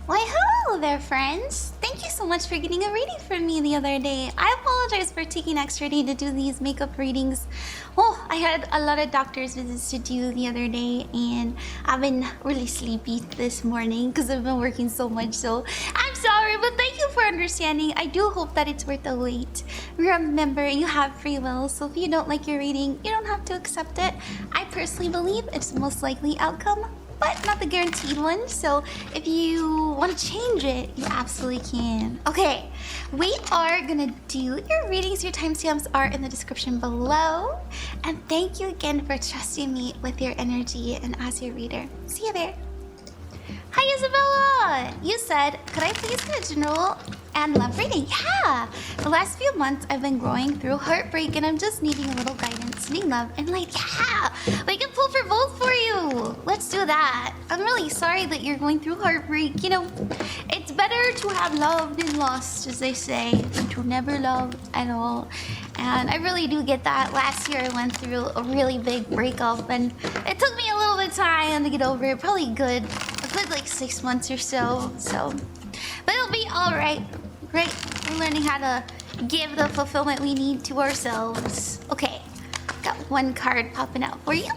Why, hello there, friends! Thank you so much for getting a reading from me the other day. I apologize for taking extra day to do these makeup readings. Oh, I had a lot of doctor's visits to do the other day, and I've been really sleepy this morning because I've been working so much, so I'm sorry, but thank you for understanding. I do hope that it's worth the wait. Remember, you have free will, so if you don't like your reading, you don't have to accept it. I personally believe it's the most likely outcome, but not the guaranteed one. So if you want to change it, you absolutely can. Okay, we are gonna do your readings. Your timestamps are in the description below. And thank you again for trusting me with your energy and as your reader. See you there. Hi, Isabella! You said, could I please get a general and love reading? Yeah! The last few months I've been growing through heartbreak and I'm just needing a little guidance, needing love and light. Yeah! We can pull for both for you! Let's do that. I'm really sorry that you're going through heartbreak. You know, it's better to have loved than lost, as they say, than to never love at all. And I really do get that. Last year I went through a really big breakup and it took me a little bit of time to get over it. Probably a good like 6 months or so. But it'll be all right. Right? We're learning how to give the fulfillment we need to ourselves. Okay, got one card popping out for you.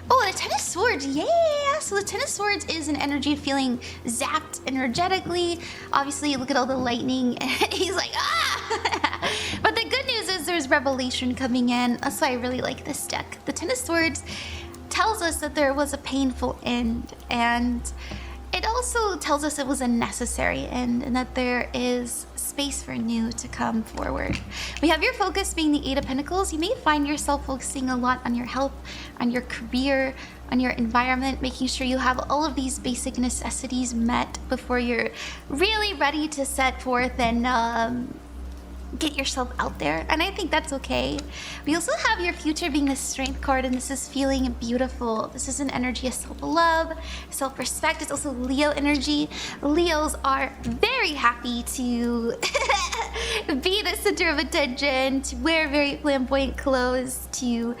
Oh, the Ten of Swords. Yeah! So the Ten of Swords is an energy feeling zapped energetically. Obviously, look at all the lightning. He's like, ah! But the good news is there's revelation coming in. That's why I really like this deck. The Ten of Swords tells us that there was a painful end, and it also tells us it was a necessary end, and that there is space for new to come forward. We have your focus being the Eight of Pentacles. You may find yourself focusing a lot on your health, on your career, on your environment, making sure you have all of these basic necessities met before you're really ready to set forth and get yourself out there, and I think that's okay. We also have your future being the Strength card, and this is feeling beautiful. This is an energy of self-love, self-respect. It's also Leo energy. Leos are very happy to be the center of attention, to wear very flamboyant clothes, to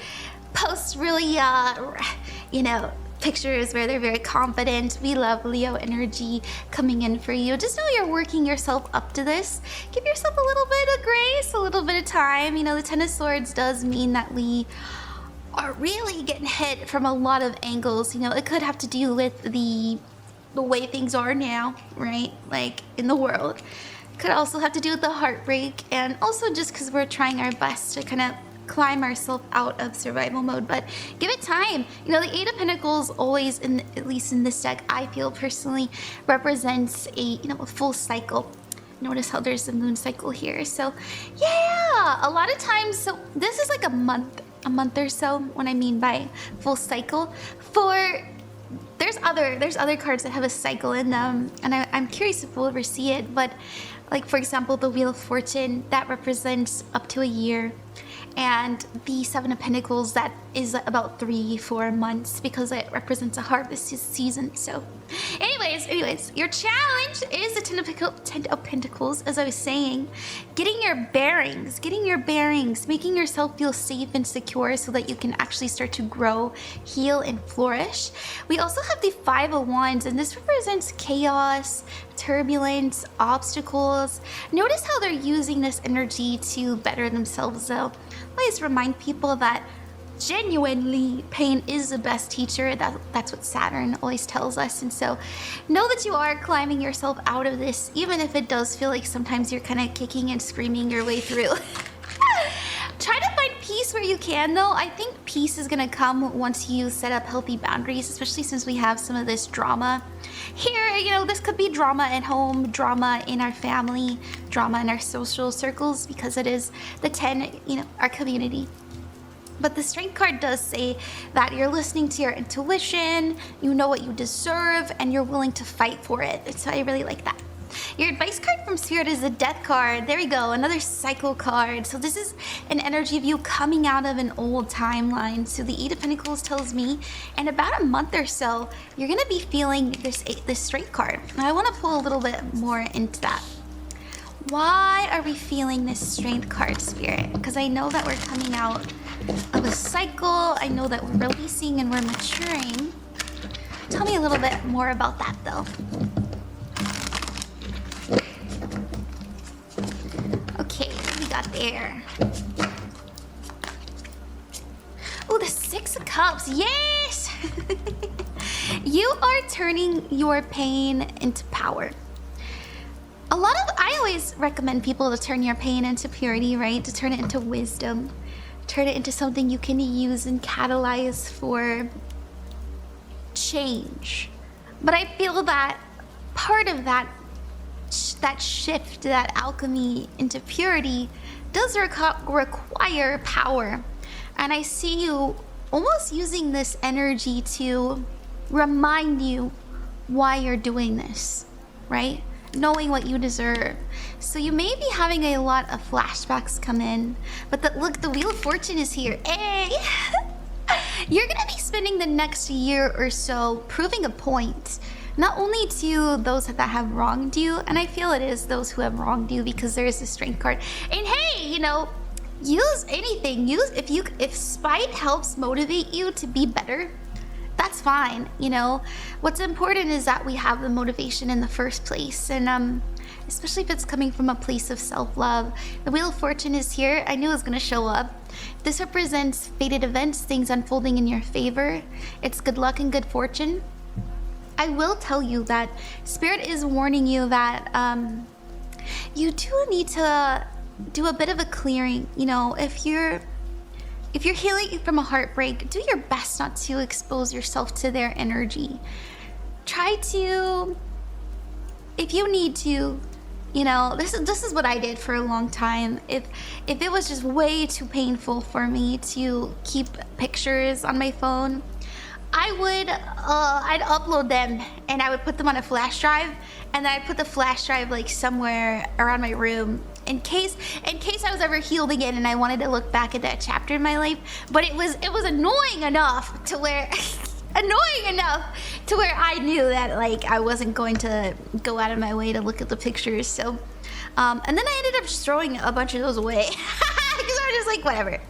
post really, pictures where they're very confident. We love Leo energy coming in for you. Just know you're working yourself up to this. Give yourself a little bit of grace, a little bit of time. You know, the Ten of Swords does mean that we are really getting hit from a lot of angles. You know, it could have to do with the way things are now, right? Like in the world. It could also have to do with the heartbreak, and also just because we're trying our best to kind of climb ourselves out of survival mode, but give it time. You know, the Eight of Pentacles always, at least in this deck, I feel personally represents a full cycle. Notice how there's a moon cycle here. So yeah, a lot of times, so this is like a month or so, what I mean by full cycle. There's other cards that have a cycle in them, and I'm curious if we'll ever see it, but like for example, the Wheel of Fortune, that represents up to a year. And the Seven of Pentacles, that is about 3-4 months because it represents a harvest season. So anyways, your challenge is the Ten of Pentacles, as I was saying. Getting your bearings, making yourself feel safe and secure so that you can actually start to grow, heal, and flourish. We also have the Five of Wands, and this represents chaos, turbulence, obstacles. Notice how they're using this energy to better themselves though. Always remind people that genuinely pain is the best teacher. That's what Saturn always tells us. And so know that you are climbing yourself out of this, even if it does feel like sometimes you're kind of kicking and screaming your way through. Try to find peace where you can though. I think peace is gonna come once you set up healthy boundaries, especially since we have some of this drama here. You know, this could be drama at home, drama in our family, drama in our social circles, because it is the 10, our community. But the Strength card does say that you're listening to your intuition, you know what you deserve, and you're willing to fight for it. So I really like that. Your advice card from Spirit is the Death card. There we go, another cycle card. So this is an energy of you coming out of an old timeline. So the Eight of Pentacles tells me in about a month or so, you're gonna be feeling this Strength card. And I wanna pull a little bit more into that. Why are we feeling this Strength card, Spirit? Because I know that we're coming out of a cycle. I know that we're releasing and we're maturing. Tell me a little bit more about that though. air. Oh, the 6 of Cups. Yes! You are turning your pain into power. I always recommend people to turn your pain into purity, right? To turn it into wisdom. Turn it into something you can use and catalyze for change. But I feel that part of that shift, that alchemy into purity, does require power. And I see you almost using this energy to remind you why you're doing this, right? Knowing what you deserve. So you may be having a lot of flashbacks come in, but look, the Wheel of Fortune is here. Hey! You're gonna be spending the next year or so proving a point, not only to those that have wronged you, and I feel it is those who have wronged you because there is the Strength card. And hey, you know, use anything. If spite helps motivate you to be better, that's fine. You know, what's important is that we have the motivation in the first place, and especially if it's coming from a place of self-love. The Wheel of Fortune is here. I knew it was gonna show up. This represents fated events, things unfolding in your favor. It's good luck and good fortune. I will tell you that Spirit is warning you that you do need to do a bit of a clearing. You know, if you're healing from a heartbreak, do your best not to expose yourself to their energy. Try to, if you need to, you know, this is what I did for a long time. If it was just way too painful for me to keep pictures on my phone, I'd upload them and I would put them on a flash drive, and then I'd put the flash drive like somewhere around my room in case I was ever healed again and I wanted to look back at that chapter in my life. But it was annoying enough to where I knew that like I wasn't going to go out of my way to look at the pictures. So and then I ended up just throwing a bunch of those away because I was just like, whatever.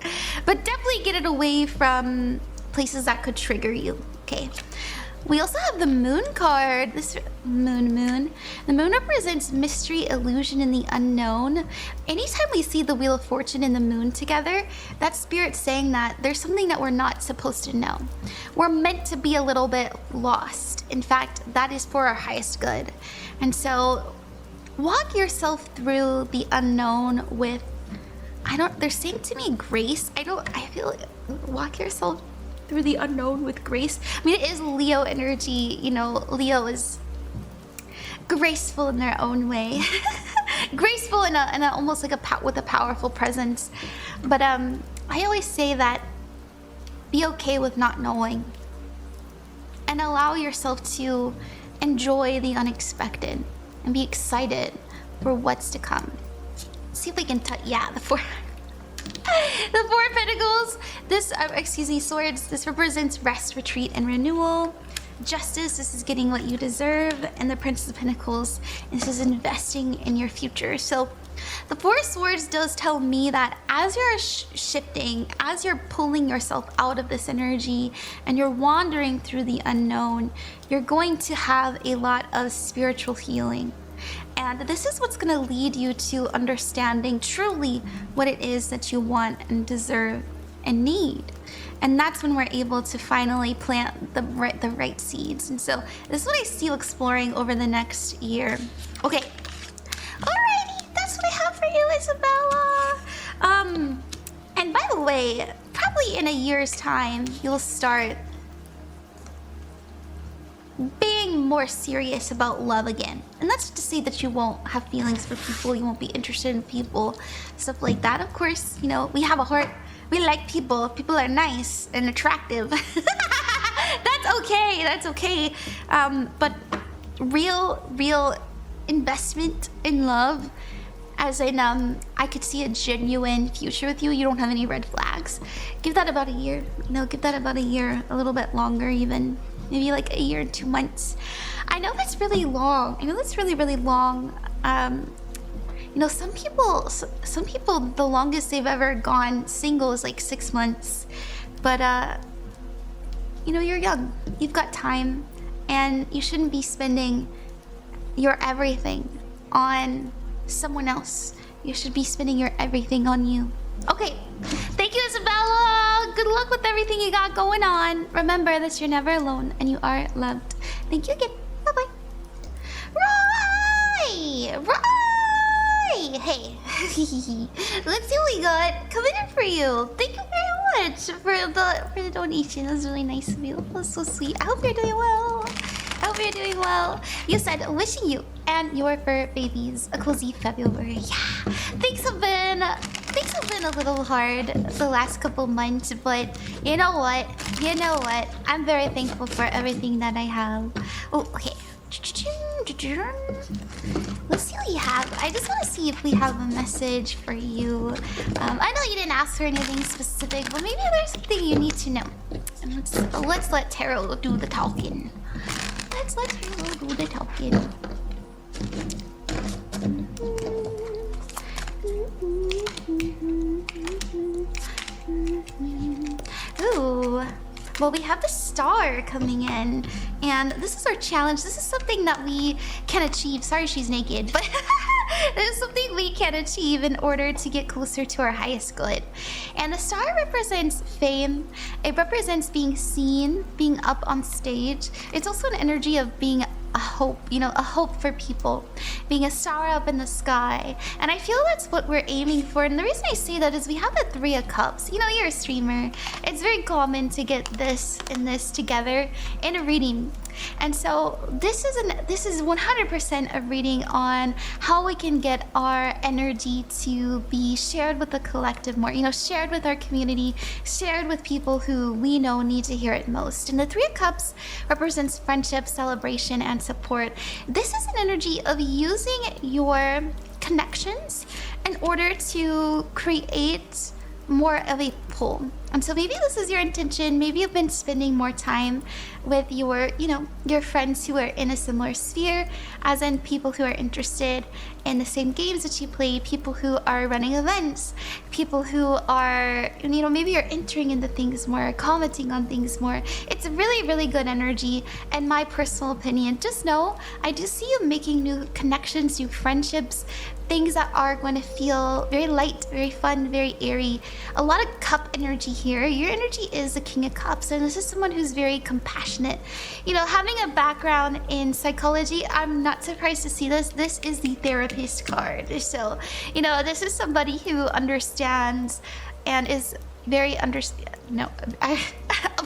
But definitely get it away from places that could trigger you. Okay. We also have the Moon card. This moon. The moon represents mystery, illusion, and the unknown. Anytime we see the Wheel of Fortune and the moon together, that's Spirit saying that there's something that we're not supposed to know. We're meant to be a little bit lost. In fact, that is for our highest good. And so walk yourself through the unknown with, they're saying to me grace. I feel like walk yourself through the unknown with grace. I mean, it is Leo energy. You know, Leo is graceful in their own way. Graceful in a almost like with a powerful presence. But I always say that be okay with not knowing and allow yourself to enjoy the unexpected and be excited for what's to come. Let's see if we can the Four of Pentacles. Swords. This represents rest, retreat, and renewal. Justice. This is getting what you deserve. And the Princess of Pentacles. This is investing in your future. So the Four of Swords does tell me that as you're shifting, as you're pulling yourself out of this energy and you're wandering through the unknown, you're going to have a lot of spiritual healing. And this is what's going to lead you to understanding truly what it is that you want and deserve and need. And that's when we're able to finally plant the right seeds. And so this is what I see you exploring over the next year. Okay. Alrighty, that's what I have for you, Isabella. And by the way, probably in a year's time, you'll start being more serious about love again. And that's to say that you won't have feelings for people, you won't be interested in people, stuff like that. Of course, you know, we have a heart, we like people, people are nice and attractive. That's okay. But real investment in love, as in I could see a genuine future with you. You don't have any red flags. Give that about a year. Give that about a year, a little bit longer even. Maybe like a year and 2 months. I know that's really long. I know that's really, really long. Some people, the longest they've ever gone single is like 6 months. But, you're young. You've got time. And you shouldn't be spending your everything on someone else. You should be spending your everything on you. Okay. Thank you, Isabella. Good luck with everything you got going on. Remember that you're never alone and you are loved. Thank you again. Bye-bye. Right! Hey. Let's see what we got coming in for you. Thank you very much for the donation. That was really nice of you. That was so sweet. I hope you're doing well. I hope you're doing well. You said wishing you and your fur babies a cozy February. Yeah. Things have been a little hard the last couple months, but you know what? I'm very thankful for everything that I have. Oh, okay. Let's see what you have. I just want to see if we have a message for you. I know you didn't ask for anything specific, but maybe there's something you need to know. And let's let tarot do the talking. Let's let tarot do the talking. Ooh. Well, we have the star coming in, and this is our challenge. This is something that we can achieve. Sorry, she's naked, but this is something we can achieve in order to get closer to our highest good. And the star represents fame. It represents being seen, being up on stage. It's also an energy of being a hope, a hope for people, being a star up in the sky. And I feel that's what we're aiming for. And the reason I say that is we have the Three of Cups. You're a streamer. It's very common to get this and this together in a reading. And so this is 100% a reading on how we can get our energy to be shared with the collective more, shared with our community, shared with people who we know need to hear it most. And the Three of Cups represents friendship, celebration, and support. This is an energy of using your connections in order to create more of a pull. And so maybe this is your intention. Maybe you've been spending more time with your friends who are in a similar sphere, as in people who are interested in the same games that you play, people who are running events, people who are, maybe you're entering into things more, commenting on things more. It's a really, really good energy. And my personal opinion, just know, I do see you making new connections, new friendships, things that are going to feel very light, very fun, very airy. A lot of cup energy here. Your energy is the King of Cups, and this is someone who's very compassionate. Having a background in psychology, I'm not surprised to see this. This is the therapist card. So, this is somebody who understands and is very of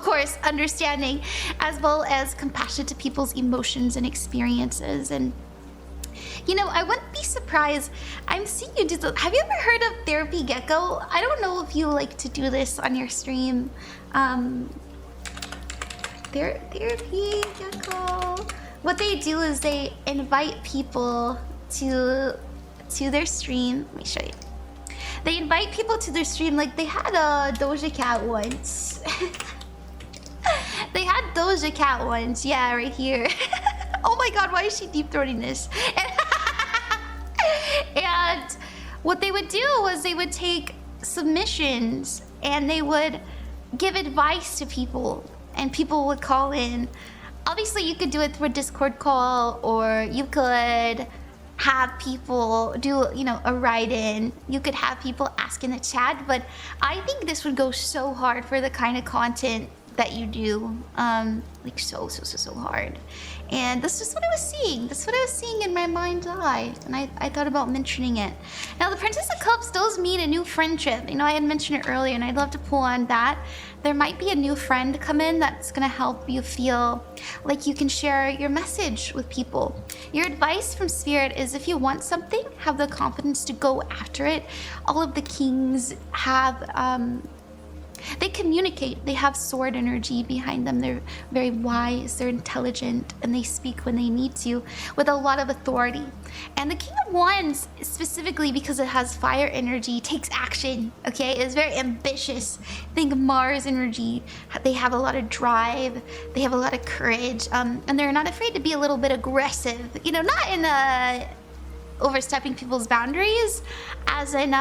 course, understanding, as well as compassionate to people's emotions and experiences. And I wouldn't be surprised. I'm seeing you do this. Have you ever heard of Therapy Gecko? I don't know if you like to do this on your stream. Therapy Gecko. What they do is they invite people to their stream. Let me show you. They invite people to their stream. Like, they had a Doja Cat once. They had Doja Cat once. Yeah, right here. Oh my god, why is she deep throating this? And what they would do was they would take submissions and they would give advice to people, and people would call in. Obviously, you could do it through a Discord call, or you could have people do, a write-in. You could have people ask in the chat, but I think this would go so hard for the kind of content that you do, like so hard. And that's just what I was seeing. That's what I was seeing in my mind's eye, and I thought about mentioning it. Now, the Princess of Cups does mean a new friendship. I had mentioned it earlier, and I'd love to pull on that. There might be a new friend come in that's gonna help you feel like you can share your message with people. Your advice from Spirit is, if you want something, have the confidence to go after it. All of the kings have, they communicate. They have sword energy behind them. They're very wise, they're intelligent, and they speak when they need to with a lot of authority. And the King of Wands, specifically because it has fire energy, takes action, okay? It's very ambitious. Think Mars energy. They have a lot of drive. They have a lot of courage. And they're not afraid to be a little bit aggressive. Not in overstepping people's boundaries, as in,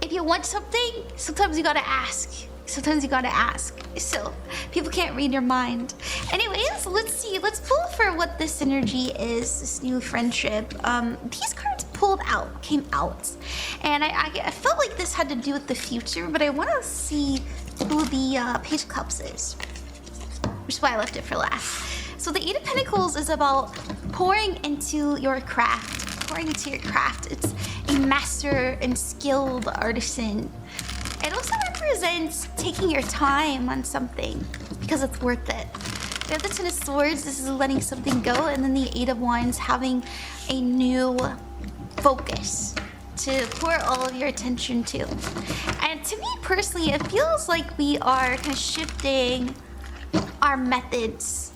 if you want something, sometimes you gotta ask. Sometimes you gotta ask. So people can't read your mind. Anyways, let's see. Let's pull for what this energy is, this new friendship. These cards came out. And I felt like this had to do with the future, but I want to see who the Page of Cups is, which is why I left it for last. So the Eight of Pentacles is about pouring into your craft. It's a master and skilled artisan. It also represents taking your time on something because it's worth it. We have the Ten of Swords, this is letting something go, and then the Eight of Wands, having a new focus to pour all of your attention to. And to me personally, it feels like we are kind of shifting our methods.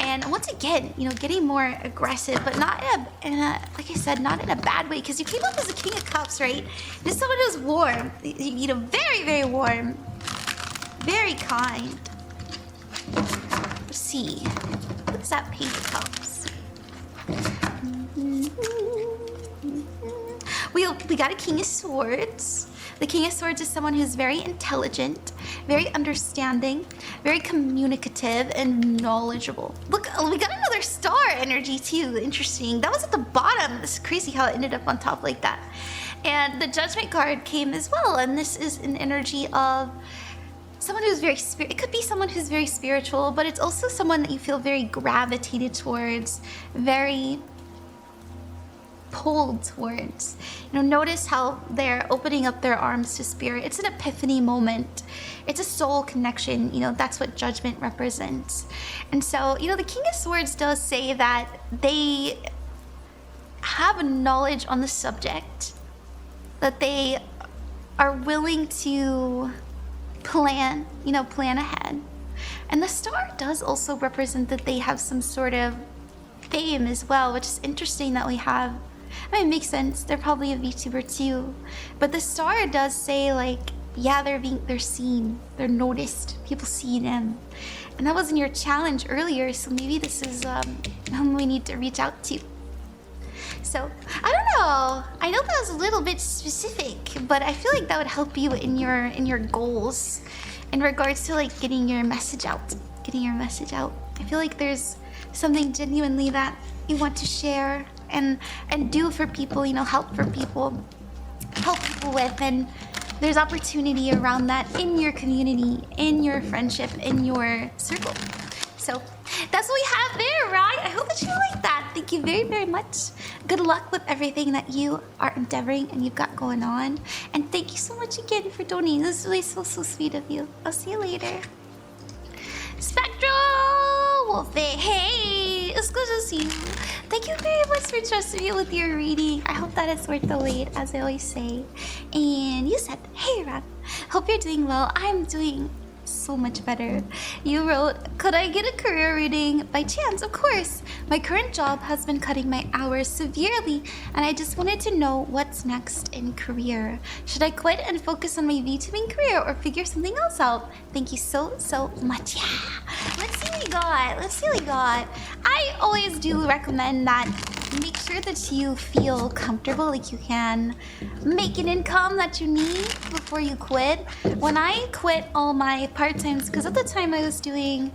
And once again, you know, getting more aggressive, but not in a like I said, not in a bad way. Because you came up as a King of Cups, right? This is someone who's warm, you know, very, very warm, very kind. Let's see, what's that Page of Cups? We got a King of Swords. The King of Swords is someone who's very intelligent, very understanding, very communicative, and knowledgeable. Look, we got another star energy too. Interesting. That was at the bottom. It's crazy how it ended up on top like that. And the Judgment card came as well. And this is an energy of someone who's very it could be someone who's very spiritual, but it's also someone that you feel very gravitated towards, very pulled towards. You know, notice how they're opening up their arms to spirit. It's an epiphany moment. It's a soul connection. You know, that's what Judgment represents. And so, you know, the King of Swords does say that they have knowledge on the subject, that they are willing to plan ahead. And the star does also represent that they have some sort of fame as well, which is interesting that we have. I mean, it makes sense. They're probably a VTuber too. But the star does say, like, yeah, they're seen. They're noticed. People see them. And that was in your challenge earlier, so maybe this is whom we need to reach out to. So, I don't know. I know that was a little bit specific, but I feel like that would help you in your goals in regards to, like, getting your message out. I feel like there's something genuinely that you want to share and do for people, you know, help people with, and there's opportunity around that in your community, in your friendship, in your circle. So that's what we have there, right? I hope that you like that. Thank you very, very much. Good luck with everything that you are endeavoring and you've got going on. And thank you so much again for donating. This is really so sweet of you. I'll see you later. SpectralWolfeh, hey, it's good to see you. Thank you very much for trusting me with your reading. I hope that it's worth the wait, as I always say. And you said, hey, Raff, hope you're doing well. I'm doing so much better. You wrote, could I get a career reading by chance? Of course. My current job has been cutting my hours severely, and I just wanted to know what's next in career. Should I quit and focus on my VTubing career or figure something else out? Thank you so much. Yeah. Let's see what we got. I always do recommend that make sure that you feel comfortable, like you can make an income that you need before you quit. When I quit all my part-times, because at the time I was streaming,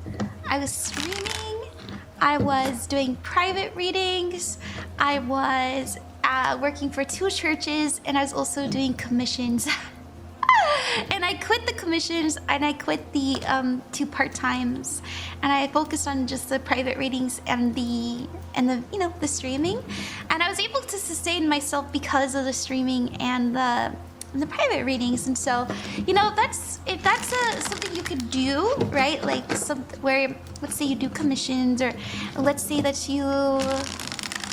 I was doing private readings, I was working for 2 churches, and I was also doing commissions. And I quit the commissions and I quit the 2 part-times, and I focused on just the private readings and the the streaming, and I was able to sustain myself because of the streaming and the private readings. And so, you know, if that's something you could do, right? Like where, let's say you do commissions, or let's say that you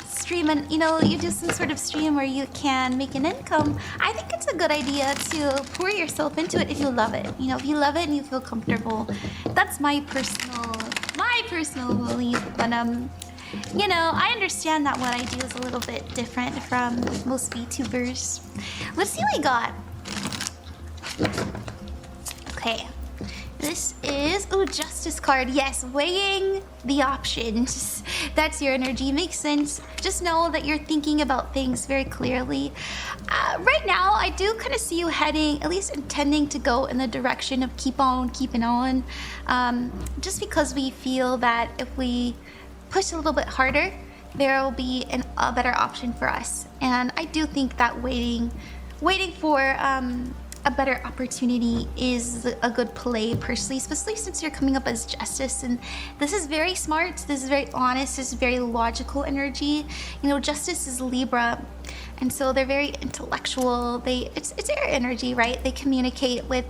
stream and you do some sort of stream where you can make an income. I think it's a good idea to pour yourself into it if you love it. If you love it and you feel comfortable. That's my personal belief. But I understand that what I do is a little bit different from most VTubers. Let's see what we got. Okay. this is, oh, Justice card. Yes, weighing the options. That's your energy. Makes sense. Just know that you're thinking about things very clearly. Right now, I do kind of see you heading, at least intending to go in the direction of keep on keeping on. Just because we feel that if we push a little bit harder, there will be a better option for us. And I do think that waiting for a better opportunity is a good play personally, especially since you're coming up as Justice, and this is very smart, this is very honest, this is very logical energy. You know, Justice is Libra, and so they're very intellectual. It's air energy, right? They communicate with,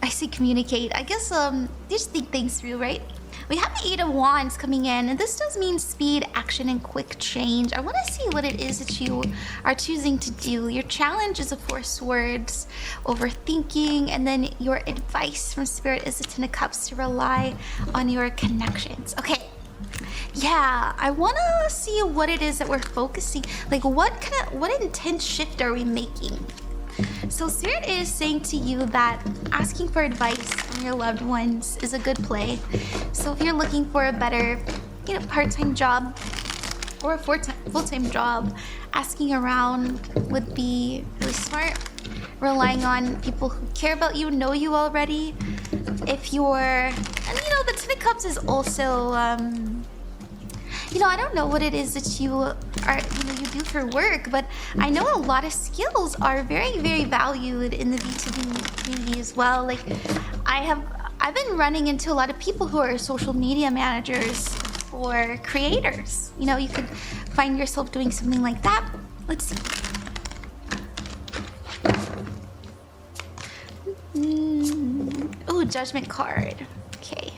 I guess they just think things through, right? We have the 8 of Wands coming in, and this does mean speed, action, and quick change. I want to see what it is that you are choosing to do. Your challenge is a 4 Swords, overthinking, and then your advice from Spirit is a 10 of Cups, to rely on your connections. Okay. Yeah, I want to see what it is that we're focusing. Like, what intense shift are we making? So Spirit is saying to you that asking for advice from your loved ones is a good play. So if you're looking for a better, part-time job or a full-time job, asking around would be really smart. Relying on people who care about you, know you already. If you're, and the 10 of Cups is also, I don't know what it is that you do for work, but I know a lot of skills are very, very valued in the B2B community as well. Like, I've been running into a lot of people who are social media managers or creators. You could find yourself doing something like that. Let's see. Oh, Judgment card. Okay.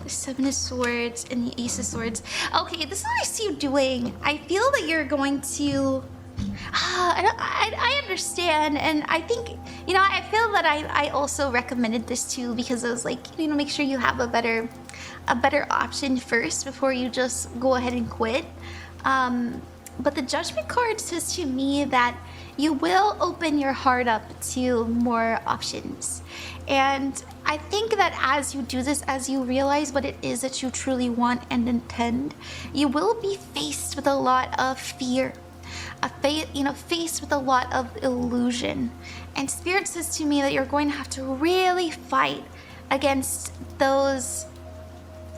7 of Swords and the Ace of Swords. Okay, this is what I see you doing. I feel that you're going to... I understand, and I think, I feel that I also recommended this too, because I was like, make sure you have a better option first before you just go ahead and quit. But the Judgment card says to me that you will open your heart up to more options. And I think that as you do this, as you realize what it is that you truly want and intend, you will be faced with a lot of fear, faced with a lot of illusion. And Spirit says to me that you're going to have to really fight against those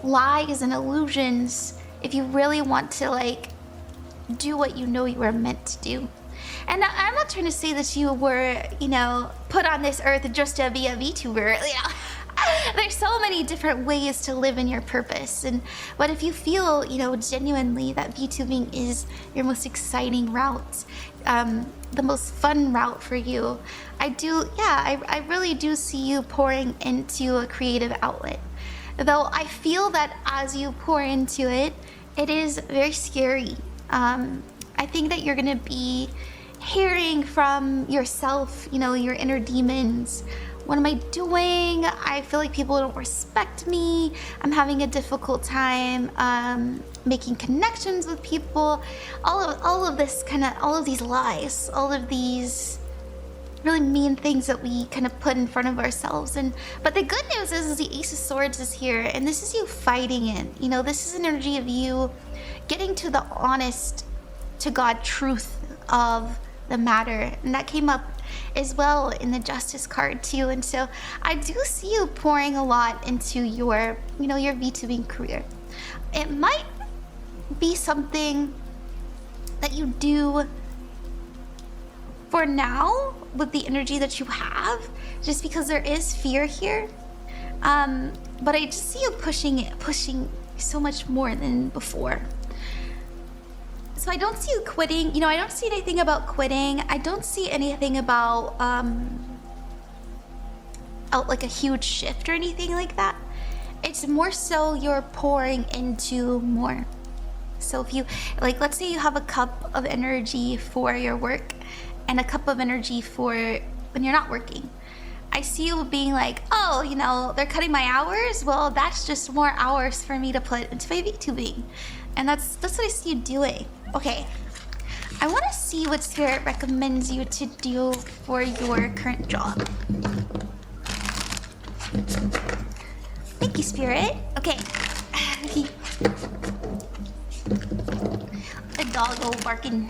lies and illusions if you really want to, do what you were meant to do. And I'm not trying to say that you were, put on this earth just to be a VTuber. There's so many different ways to live in your purpose. But if you feel, genuinely that VTubing is your most exciting route, the most fun route for you, I really do see you pouring into a creative outlet. Though I feel that as you pour into it, it is very scary. I think that you're gonna be hearing from yourself, your inner demons. What am I doing? I feel like people don't respect me. I'm having a difficult time making connections with people. All of these lies, all of these really mean things that we kind of put in front of ourselves. But the good news is the Ace of Swords is here, and this is you fighting it. This is an energy of you getting to the honest to God truth of the matter, and that came up as well in the Justice card too. And so I do see you pouring a lot into your your VTubing career. It might be something that you do for now with the energy that you have, just because there is fear here, but I just see you pushing so much more than before. So I don't see you quitting. I don't see anything about quitting. I don't see anything about like a huge shift or anything like that. It's more so you're pouring into more. So if you, let's say you have a cup of energy for your work and a cup of energy for when you're not working. I see you being like, oh, they're cutting my hours. Well, that's just more hours for me to put into my VTubing. And that's what I see you doing. Okay, I want to see what Spirit recommends you to do for your current job. Thank you, Spirit. Okay. A doggo barking.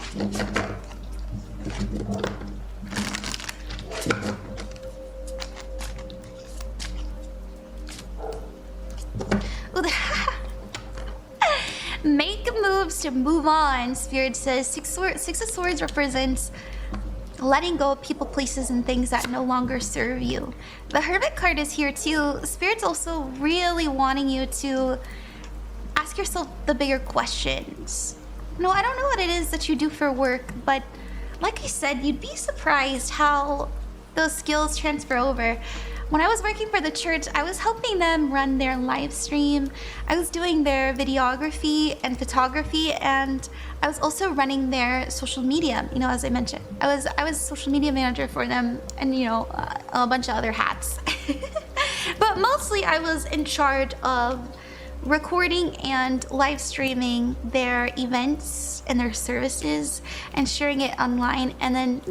Make moves to move on, Spirit says. Six of Swords represents letting go of people, places, and things that no longer serve you. The Hermit card is here too. Spirit's also really wanting you to ask yourself the bigger questions. No, I don't know what it is that you do for work, but like I said, you'd be surprised how those skills transfer over. When I was working for the church, I was helping them run their live stream. I was doing their videography and photography, and I was also running their social media. You know, as I mentioned, I was social media manager for them, and you know, a bunch of other hats. But mostly, I was in charge of recording and live streaming their events and their services, and sharing it online, and then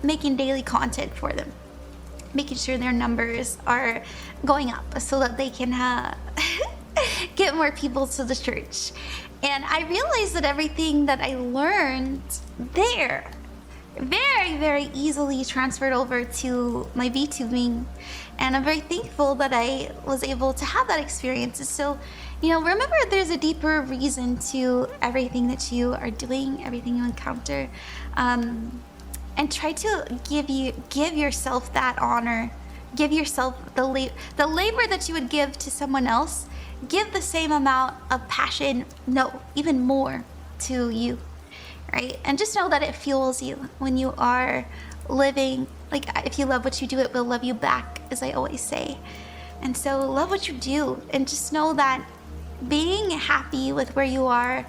making daily content for them. Making sure their numbers are going up so that they can get more people to the church. And I realized that everything that I learned there very, very easily transferred over to my VTubing. And I'm very thankful that I was able to have that experience. So, remember there's a deeper reason to everything that you are doing, everything you encounter. And try to give yourself that honor. Give yourself the labor that you would give to someone else. Give the same amount of passion, no, even more to you, right? And just know that it fuels you when you are living. Like, if you love what you do, it will love you back, as I always say. And so love what you do, and just know that being happy with where you are,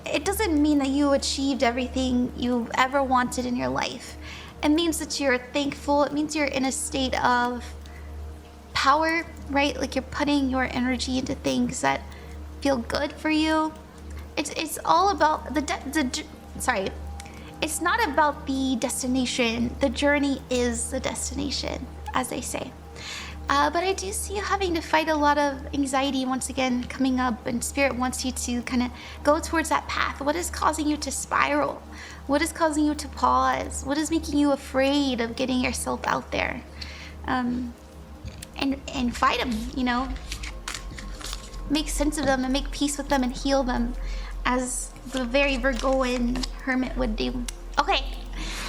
it doesn't mean that you achieved everything you ever wanted in your life. It means that you're thankful. It means you're in a state of power, right? Like, you're putting your energy into things that feel good for you. It's all about it's not about the destination. The journey is the destination, as they say. But I do see you having to fight a lot of anxiety once again coming up, and Spirit wants you to kind of go towards that path. What is causing you to spiral? What is causing you to pause? What is making you afraid of getting yourself out there? And fight them, Make sense of them and make peace with them and heal them, as the very Virgoan hermit would do. Okay,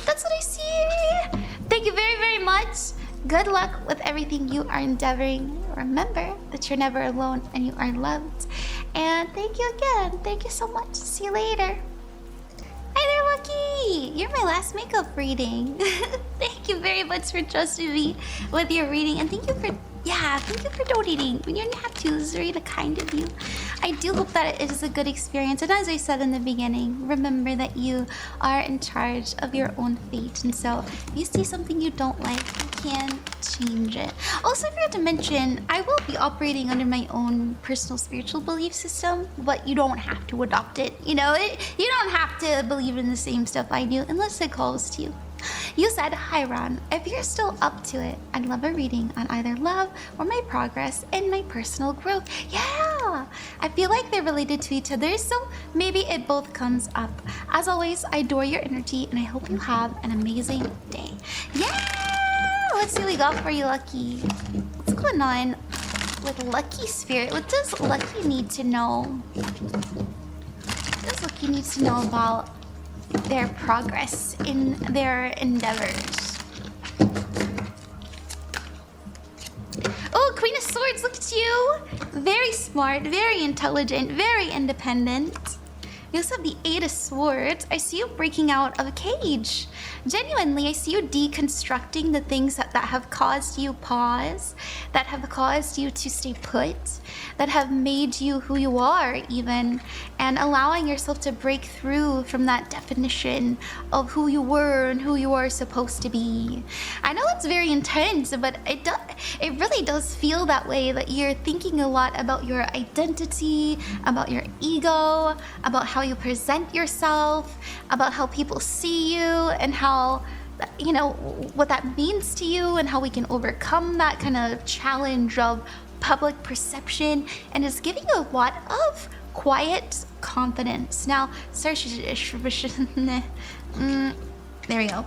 that's what I see. Thank you very, very much. Good luck with everything you are endeavoring. Remember that you're never alone and you are loved. And thank you again. Thank you so much. See you later. Hi there, Lucky. You're my last makeup reading. Thank you very much for trusting me with your reading. And thank you for donating. When you didn't have to, it was very kind of you. I do hope that it is a good experience. And as I said in the beginning, remember that you are in charge of your own fate. And so if you see something you don't like, you can change it. Also, I forgot to mention, I will be operating under my own personal spiritual belief system, but you don't have to adopt it. You don't have to believe in the same stuff I do unless it calls to you. You said, hi Ron, if you're still up to it, I'd love a reading on either love or my progress and my personal growth. Yeah, I feel like they're related to each other, so maybe it both comes up. As always, I adore your energy and I hope you have an amazing day. Yeah, let's see what we got for you, Lucky. What's going on with Lucky Spirit? What does Lucky need to know? What does Lucky need to know about their progress in their endeavors? Oh, Queen of Swords, look at you! Very smart, very intelligent, very independent. You also have the Eight of Swords. I see you breaking out of a cage. Genuinely, I see you deconstructing the things that have caused you pause, that have caused you to stay put, that have made you who you are even, and allowing yourself to break through from that definition of who you were and who you are supposed to be. I know it's very intense, but it really does feel that way, that you're thinking a lot about your identity, about your ego, about how you present yourself, about how people see you, and how, you know, what that means to you, and how we can overcome that kind of challenge of public perception. And it's giving you a lot of quiet confidence. Now, there we go.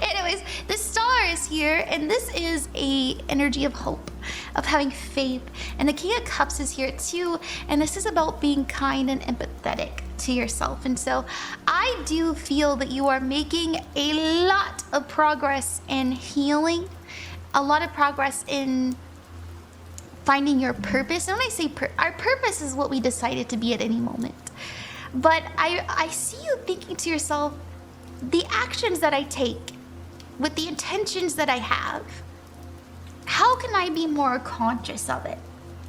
Anyways, the star is here, and this is a energy of hope, of having faith. And the King of Cups is here too, and this is about being kind and empathetic to yourself. And so I do feel that you are making a lot of progress in healing, a lot of progress in finding your purpose. And when I say our purpose is what we decided to be at any moment. But I see you thinking to yourself, the actions that I take with the intentions that I have, how can I be more conscious of it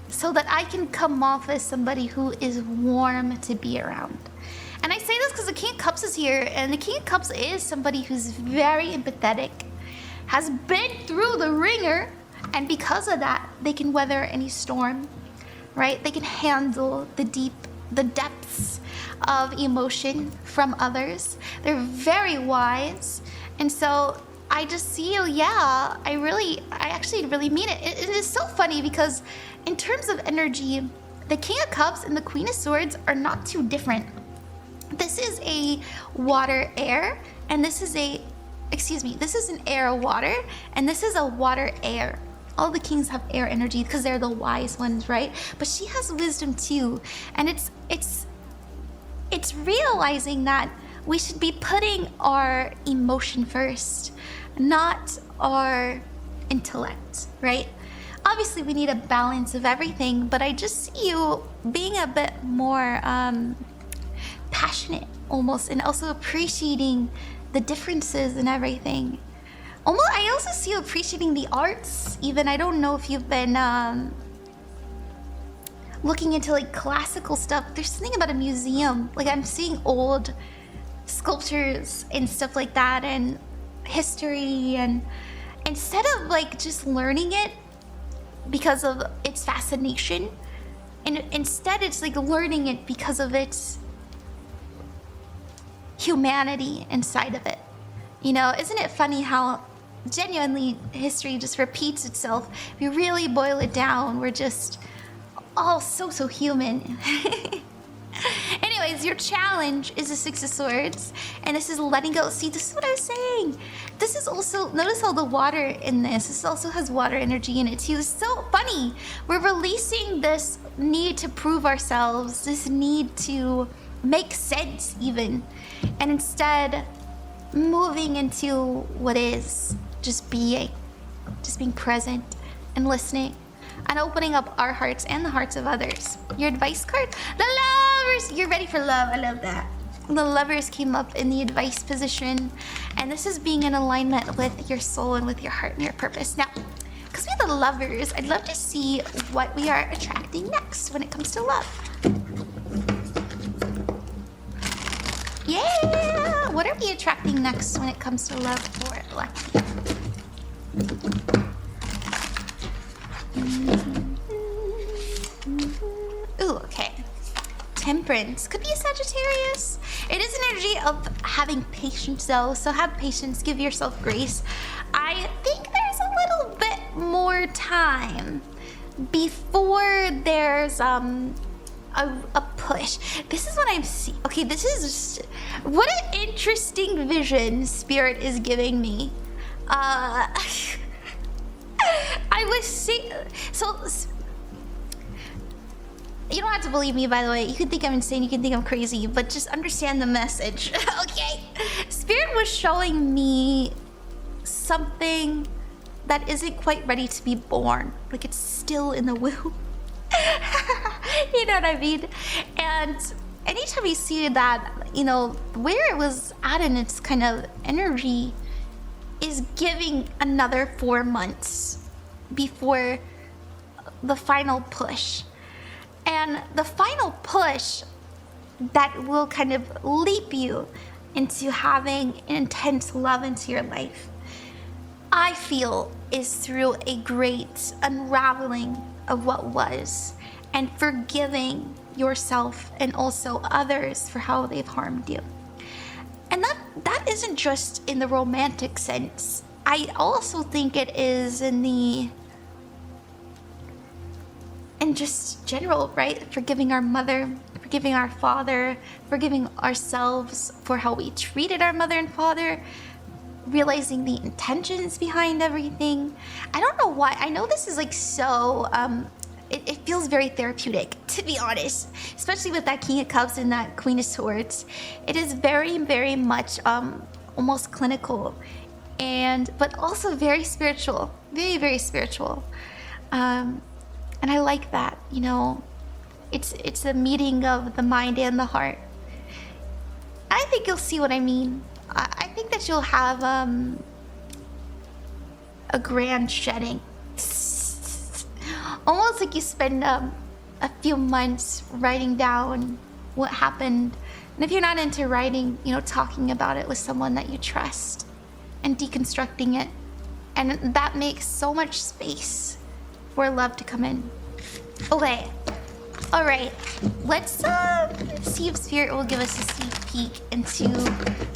so that I can come off as somebody who is warm to be around? And I say this because the King of Cups is here, and the King of Cups is somebody who's very empathetic, has been through the ringer, and because of that, they can weather any storm, right? They can handle the depths of emotion from others. They're very wise. And so I just see you, yeah, I actually really mean it. It is so funny because in terms of energy, the King of Cups and the Queen of Swords are not too different. This is a water air, and this is this is an air water, and this is a water air. All the kings have air energy because they're the wise ones, right? But she has wisdom too. And it's realizing that we should be putting our emotion first, not our intellect, right? Obviously, we need a balance of everything, but I just see you being a bit more passionate almost, and also appreciating the differences and everything. I also see you appreciating the arts. Even, I don't know if you've been looking into like classical stuff. There's something about a museum. Like, I'm seeing old sculptures and stuff like that, and history, and instead of like just learning it because of its fascination, and instead it's like learning it because of its humanity inside of it. You know, isn't it funny how genuinely history just repeats itself? If you really boil it down, we're just all so human. Anyways, your challenge is the Six of Swords, and this is letting go. See, this is what I was saying. This is also, notice how the water in this also has water energy in it too. It's so funny. We're releasing this need to prove ourselves, this need to make sense even, and instead moving into what is, just being present and listening and opening up our hearts and the hearts of others. Your advice card, the Lovers. You're ready for love. I love that. The Lovers came up in the advice position, and this is being in alignment with your soul and with your heart and your purpose. Now, because we're the Lovers, I'd love to see what we are attracting next when it comes to love. Yeah! What are we attracting next when it comes to love for Lucky? Ooh, okay. Temperance. Could be a Sagittarius. It is an energy of having patience though, so have patience, give yourself grace. I think there's a little bit more time before there's a push. This is what I'm seeing. Okay, this is just, what an interesting vision Spirit is giving me. I was seeing, so you don't have to believe me, by the way. You can think I'm insane, you can think I'm crazy, but just understand the message. Okay, Spirit was showing me something that isn't quite ready to be born, like it's still in the womb. You know what I mean? And anytime you see that, you know, where it was at in its kind of energy is giving another 4 months before the final push. And the final push that will kind of leap you into having intense love into your life I feel is through a great unraveling of what was and forgiving yourself and also others for how they've harmed you. And that isn't just in the romantic sense. I also think it is in just general, right? Forgiving our mother, forgiving our father, forgiving ourselves for how we treated our mother and father, realizing the intentions behind everything. I don't know why. I know this is like so, it feels very therapeutic, to be honest, especially with that King of Cups and that Queen of Swords. It is very, very much almost clinical, but also very spiritual, very, very spiritual. And I like that, you know, it's a meeting of the mind and the heart. I think you'll see what I mean. I think that you'll have a grand shedding. Almost like you spend a few months writing down what happened. And if you're not into writing, you know, talking about it with someone that you trust and deconstructing it. And that makes so much space for love to come in. Okay. All right. Let's see if Spirit will give us a sneak peek into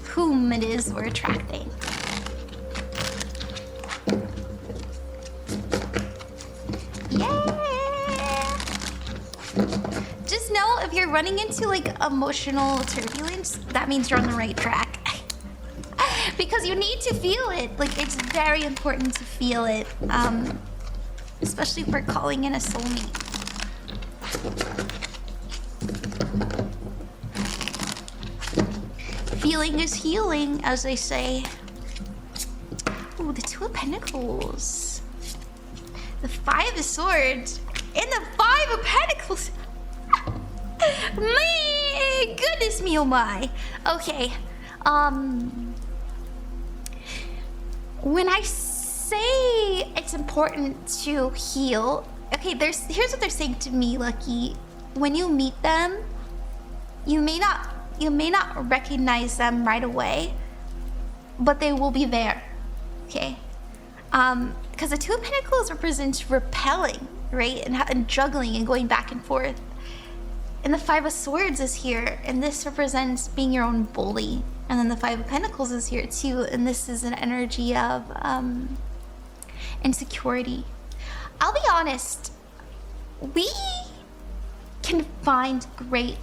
whom it is we're attracting. Yeah. Just know if you're running into like emotional turbulence, that means you're on the right track. Because you need to feel it. Like, it's very important to feel it. Especially if we're calling in a soulmate. Feeling is healing, as they say. Ooh, the Two of Pentacles. The Five of Swords. And the Five of Pentacles. My goodness me, oh my. Okay. When I say it's important to heal, okay, here's what they're saying to me, Lucky. When you meet them, you may not recognize them right away, but they will be there, okay? Because the Two of Pentacles represents repelling, right? And juggling and going back and forth. And the Five of Swords is here, and this represents being your own bully. And then the Five of Pentacles is here too, and this is an energy of insecurity. I'll be honest, we can find great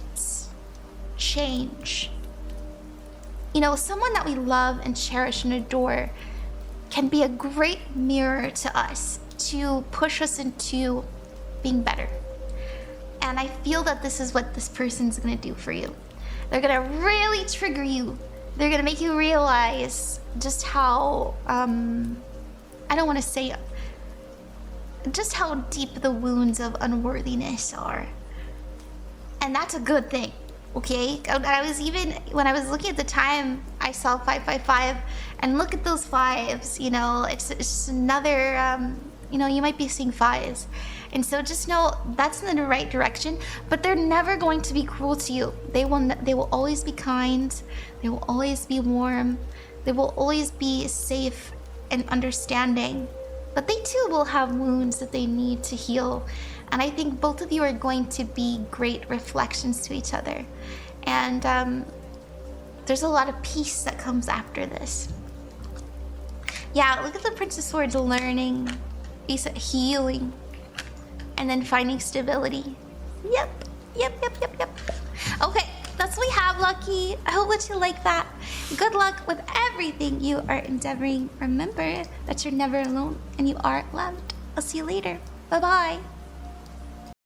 change. You know, someone that we love and cherish and adore can be a great mirror to us to push us into being better. And I feel that this is what this person's gonna do for you. They're gonna really trigger you. They're gonna make you realize just how, I don't wanna say, just how deep the wounds of unworthiness are. And that's a good thing, okay? When I was looking at the time, I saw 555, and look at those fives, you know, it's just another, you know, you might be seeing fives. And so just know that's in the right direction, but they're never going to be cruel to you. They will always be kind. They will always be warm. They will always be safe and understanding. But they too will have wounds that they need to heal. And I think both of you are going to be great reflections to each other. And there's a lot of peace that comes after this. Yeah, look at the Prince of Swords, learning, healing, and then finding stability. Yep. Okay, that's what we have, Lucky. I hope that you like that. Good luck with everything you are endeavoring. Remember that you're never alone and you are loved. I'll see you later. Bye-bye.